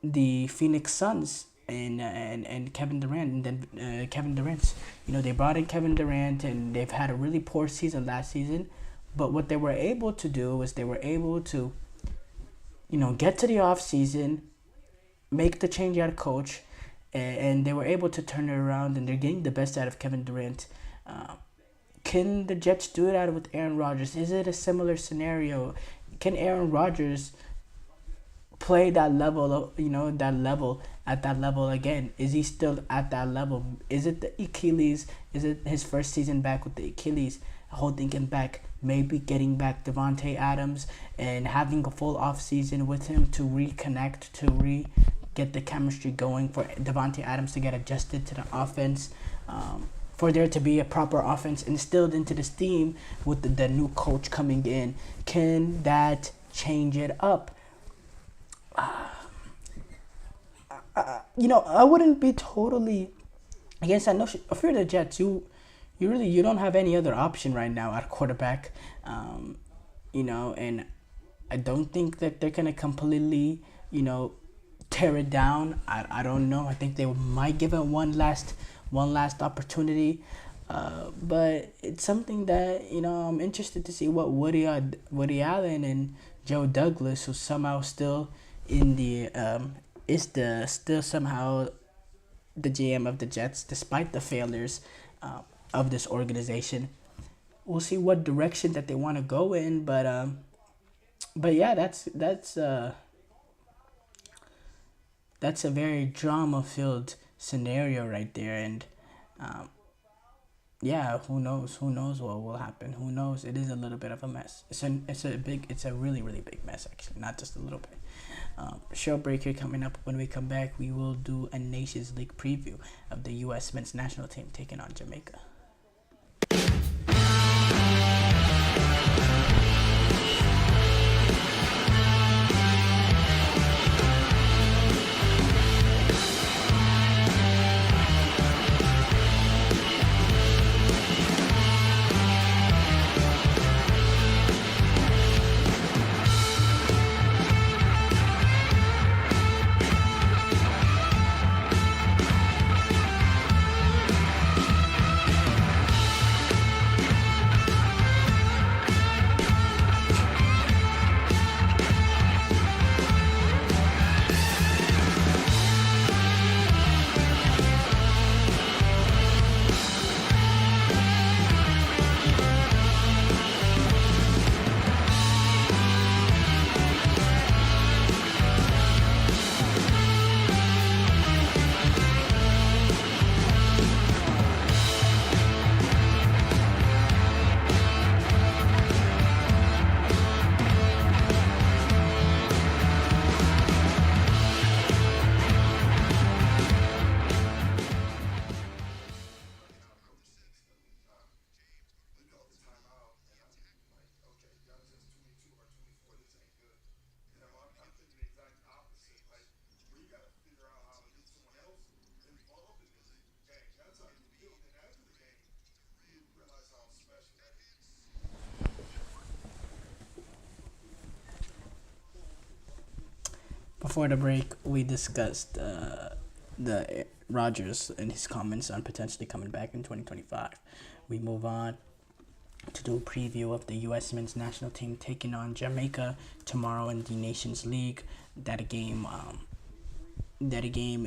the Phoenix Suns and Kevin Durant, and then Kevin Durant. They brought in Kevin Durant, and they've had a really poor season last season. But what they were able to do was they were able to, get to the off season, make the change out of coach, and they were able to turn it around, and they're getting the best out of Kevin Durant. Can the Jets do that with Aaron Rodgers? Is it a similar scenario? Can Aaron Rodgers play that level at that level again? Is he still at that level? Is it the Achilles? Is it his first season back with the Achilles holding him back? Maybe getting back Davante Adams and having a full off season with him to reconnect, to get the chemistry going, for Davante Adams to get adjusted to the offense, for there to be a proper offense instilled into this team with the new coach coming in. Can that change it up? I wouldn't be totally against that notion. If you're the Jets, you don't have any other option right now at quarterback, and I don't think that they're gonna completely, tear it down. I don't know. I think they might give it one last opportunity, but it's something that I'm interested to see what Woody Allen and Joe Douglas, who's somehow still in the still somehow the GM of the Jets, despite the failures of this organization. We'll see what direction that they want to go in, but yeah, that's a very drama-filled scenario right there, and yeah, who knows what will happen? Who knows? It is a little bit of a mess. It's a really, really big mess, actually, not just a little bit. Show break here coming up. When we come back, we will do a Nations League preview of the U.S. men's national team taking on Jamaica. Before the break, we discussed the Rodgers and his comments on potentially coming back in 2025. We move on to do a preview of the U.S. men's national team taking on Jamaica tomorrow in the Nations League. That game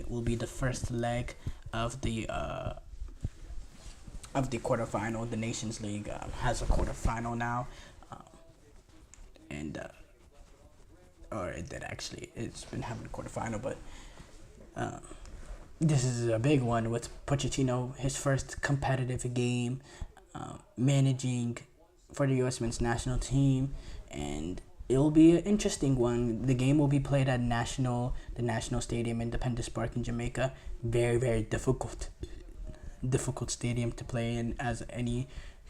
will be the first leg of the quarterfinal. The Nations League has a quarterfinal now, or it did actually. It's been having a quarterfinal, but this is a big one with Pochettino, his first competitive game, managing for the U.S. men's national team, and it will be an interesting one. The game will be played at the National Stadium, Independence Park in Jamaica. Very, very difficult stadium to play in, as any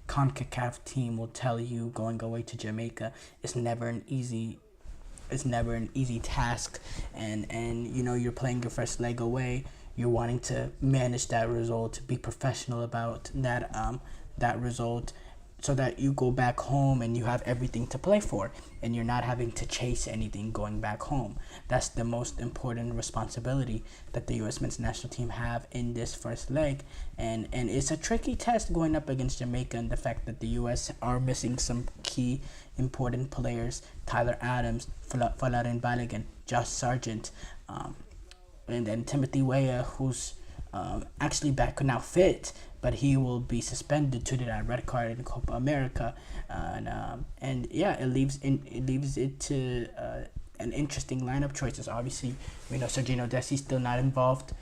CONCACAF team will tell you. Going away to Jamaica is never an easy task, and you're playing your first leg away. You're wanting to manage that result, be professional about that result, so that you go back home and you have everything to play for, and you're not having to chase anything going back home. That's the most important responsibility that the U.S. men's national team have in this first leg, and it's a tricky test going up against Jamaica, and the fact that the U.S. are missing some key important players: Tyler Adams, Folarin Balogun, Josh Sargent, and then Timothy Weah, who's actually back now fit, but he will be suspended due to that red card in Copa America, and it leaves it to an interesting lineup choices. Obviously, we know Sergio Desi's still not involved,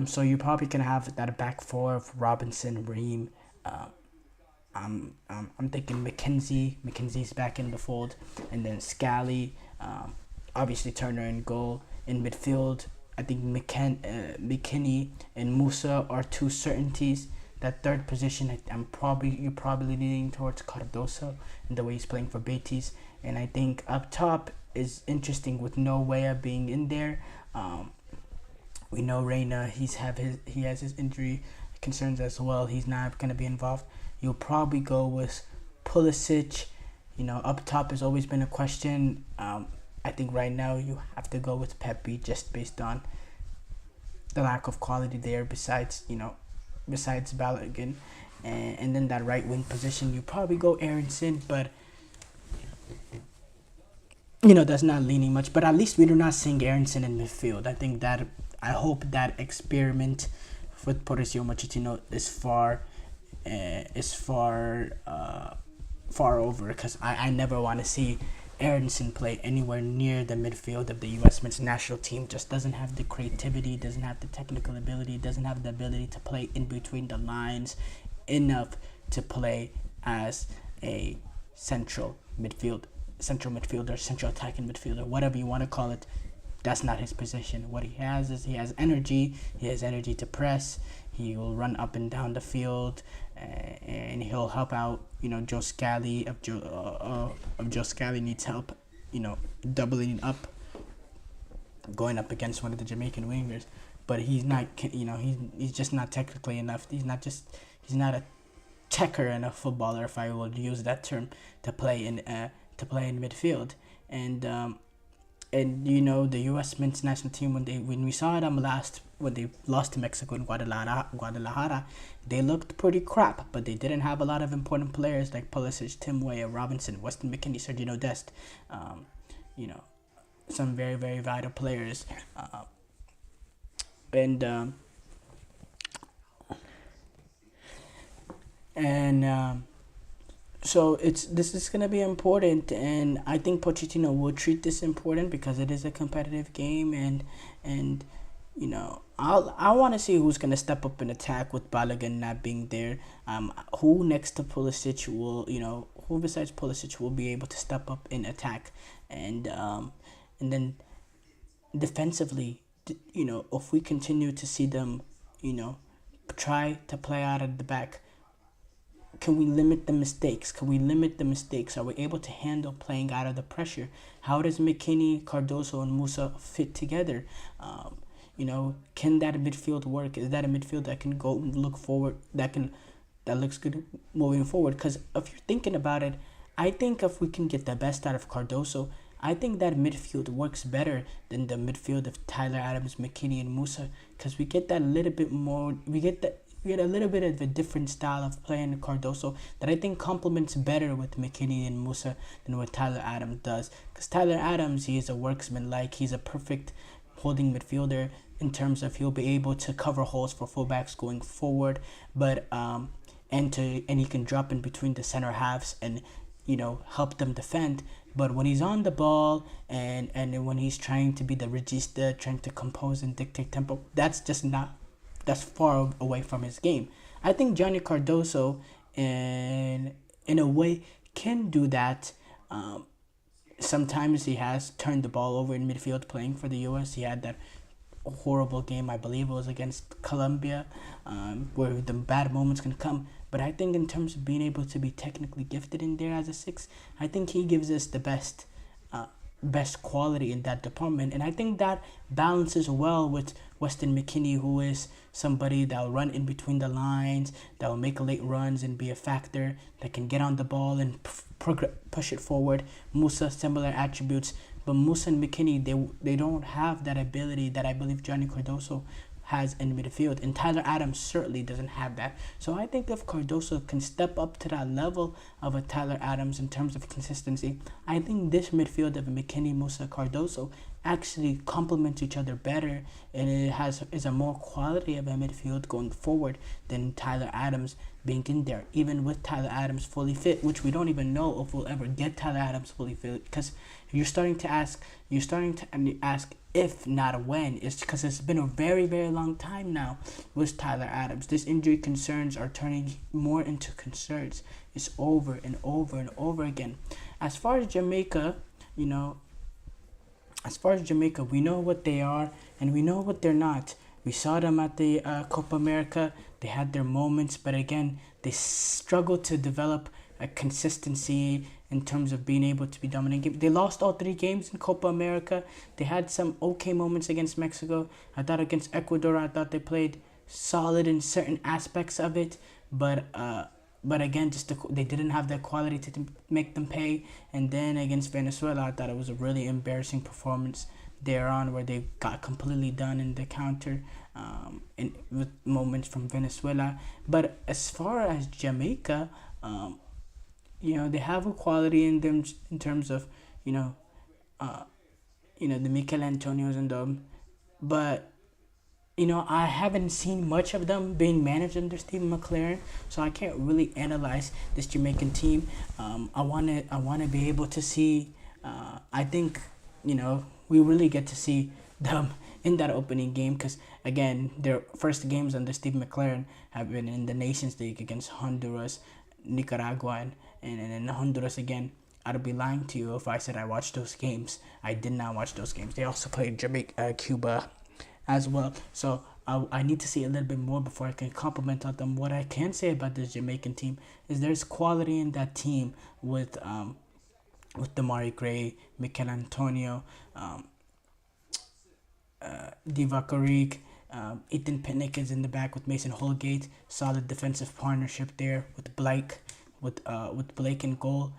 so you're probably gonna have that back four of Robinson, Ream. I'm thinking McKenzie's back in the fold, and then Scally, obviously Turner in goal. In midfield, I think McKinney and Musa are two certainties. That third position, you're probably leaning towards Cardoso and the way he's playing for Betis. And I think up top is interesting with No Weah being in there. We know Reina, he has his injury concerns as well. He's not going to be involved. You'll probably go with Pulisic. Up top has always been a question. I think right now you have to go with Pepe, just based on the lack of quality there. Besides Balogun, and then that right wing position, you probably go Aronson, but that's not leaning much. But at least we're not seeing Aronson in midfield. I hope that experiment with Mauricio Pochettino is far over, because I never want to see Aronson play anywhere near the midfield of the U.S. men's national team. Just doesn't have the creativity, doesn't have the technical ability, doesn't have the ability to play in between the lines enough to play as a central midfielder, central attacking midfielder, whatever you want to call it. That's not his position. What he has is he has energy. He has energy to press. He will run up and down the field, and he'll help out. Joe Scally Joe Scally needs help. Doubling up, going up against one of the Jamaican wingers, but he's not. He's just not technically enough. He's not a checker and a footballer, if I will use that term, to play in midfield. And the U.S. men's national team, when we saw them when they lost to Mexico in Guadalajara, they looked pretty crap, but they didn't have a lot of important players like Pulisic, Tim Weah, Robinson, Weston McKennie, Sergio Dest, some very, very vital players, so this is gonna be important, and I think Pochettino will treat this important because it is a competitive game, and I want to see who's gonna step up and attack with Balogun not being there. Who next to Pulisic who besides Pulisic will be able to step up and attack, and then defensively, if we continue to see them, try to play out at the back. Can we limit the mistakes? Are we able to handle playing out of the pressure? How does McKinney, Cardoso, and Musa fit together? Can that midfield work? Is that a midfield that can go look forward, that looks good moving forward? Because if you're thinking about it, I think if we can get the best out of Cardoso, I think that midfield works better than the midfield of Tyler Adams, McKinney, and Musa, because we get that little bit more. We get a little bit of a different style of play in Cardoso that I think complements better with McKinney and Musa than what Tyler Adams does. Because Tyler Adams, he is a worksman, like he's a perfect holding midfielder in terms of he'll be able to cover holes for fullbacks going forward, but and he can drop in between the center halves and help them defend. But when he's on the ball and when he's trying to be the regista, trying to compose and dictate tempo, that's far away from his game. I think Johnny Cardoso in a way can do that. Sometimes he has turned the ball over in midfield playing for the US. He had that horrible game, I believe it was against Colombia, where the bad moments can come. But I think in terms of being able to be technically gifted in there as a 6, I think he gives us the best quality in that department. And I think that balances well with Weston McKennie, who is somebody that will run in between the lines, that will make late runs and be a factor, that can get on the ball and push it forward. Musa, similar attributes. But Musa and McKinney, they don't have that ability that I believe Johnny Cardoso has in midfield. And Tyler Adams certainly doesn't have that. So I think if Cardoso can step up to that level of a Tyler Adams in terms of consistency, I think this midfield of McKinney, Musa, Cardoso actually complements each other better, and it is a more quality of a midfield going forward than Tyler Adams being in there, even with Tyler Adams fully fit, which we don't even know if we'll ever get Tyler Adams fully fit, because you're starting to ask if, not when. It's because it's been a very, very long time now with Tyler Adams. This injury concerns are turning more into concerns. It's over and over and over again. As far as Jamaica, we know what they are and we know what they're not. We saw them at the Copa America. They had their moments, but again, they struggled to develop a consistency in terms of being able to be dominant. They lost all 3 games in Copa America. They had some okay moments against Mexico. I thought against Ecuador, I thought they played solid in certain aspects of it, but again, they didn't have the quality to make them pay. And then against Venezuela, I thought it was a really embarrassing performance thereon, where they got completely done in the counter, with moments from Venezuela. But as far as Jamaica, they have a quality in them in terms of, the Mikel Antonios and them. But, I haven't seen much of them being managed under Stephen McLaren, so I can't really analyze this Jamaican team. I wanna be able to see. I think, we really get to see them in that opening game, because again, their first games under Steve McLaren have been in the Nations League against Honduras, Nicaragua, and in Honduras again. I'd be lying to you if I said I watched those games. I did not watch those games. They also played Cuba as well. So I need to see a little bit more before I can compliment on them. What I can say about this Jamaican team is there's quality in that team with Damari Gray, Mikel Antonio, Divock Origi, Ethan Pinnick is in the back with Mason Holgate. Solid defensive partnership there with Blake in goal.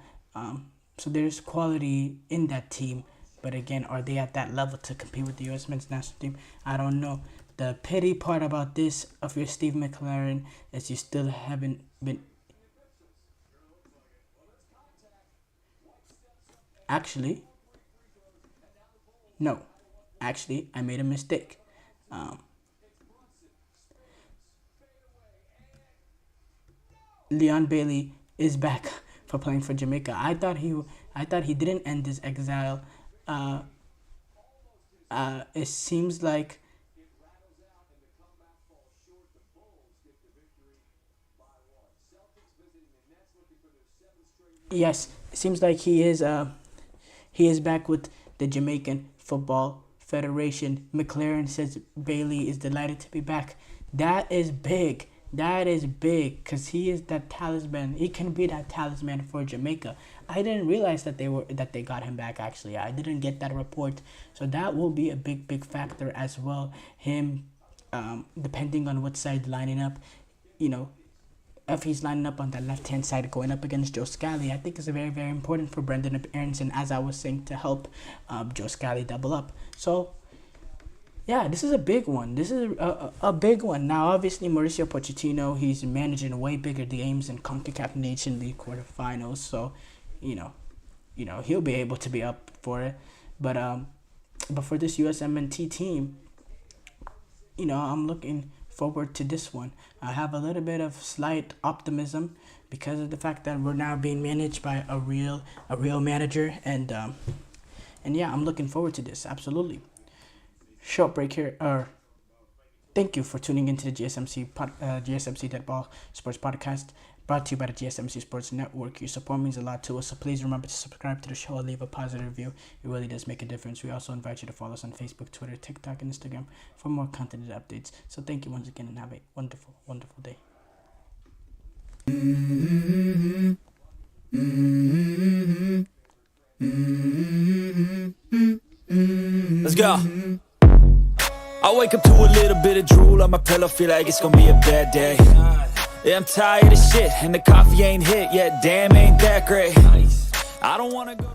So there's quality in that team. But again, are they at that level to compete with the U.S. men's national team? I don't know. The pity part about this of your Steve McLaren is you still haven't been. Actually, no. Actually, I made a mistake. Leon Bailey is back for playing for Jamaica. I thought he didn't end his exile. It seems like yes, it seems like he is back with the Jamaican Football Federation. McLaren says Bailey is delighted to be back. That is big. That is big, because he is that talisman. He can be that talisman for Jamaica. I didn't realize that they got him back, actually. I didn't get that report. So that will be a big factor as well. Him, depending on what side lining up, if he's lining up on the left-hand side going up against Joe Scally, I think is very, very important for Brendan Aronson, as I was saying, to help Joe Scally double up. So, yeah, this is a big one. This is a big one. Now, obviously, Mauricio Pochettino, he's managing way bigger games in CONCACAF Nation League quarterfinals. So, you know, he'll be able to be up for it. But for this USMNT team, I'm looking forward to this one. I have a little bit of slight optimism because of the fact that we're now being managed by a real manager, and yeah, I'm looking forward to this, absolutely. Short break here. Thank you for tuning into the GSMC Dead Ball Sports Podcast, brought to you by the GSMC Sports Network. Your support means a lot to us, so please remember to subscribe to the show and leave a positive review. It really does make a difference. We also invite you to follow us on Facebook, Twitter, TikTok, and Instagram for more content and updates. So thank you once again, and have a wonderful, wonderful day. Let's go. I wake up to a little bit of drool on my pillow, feel like it's gonna be a bad day. Yeah, I'm tired of shit, and the coffee ain't hit yet, damn, ain't that great. I don't wanna go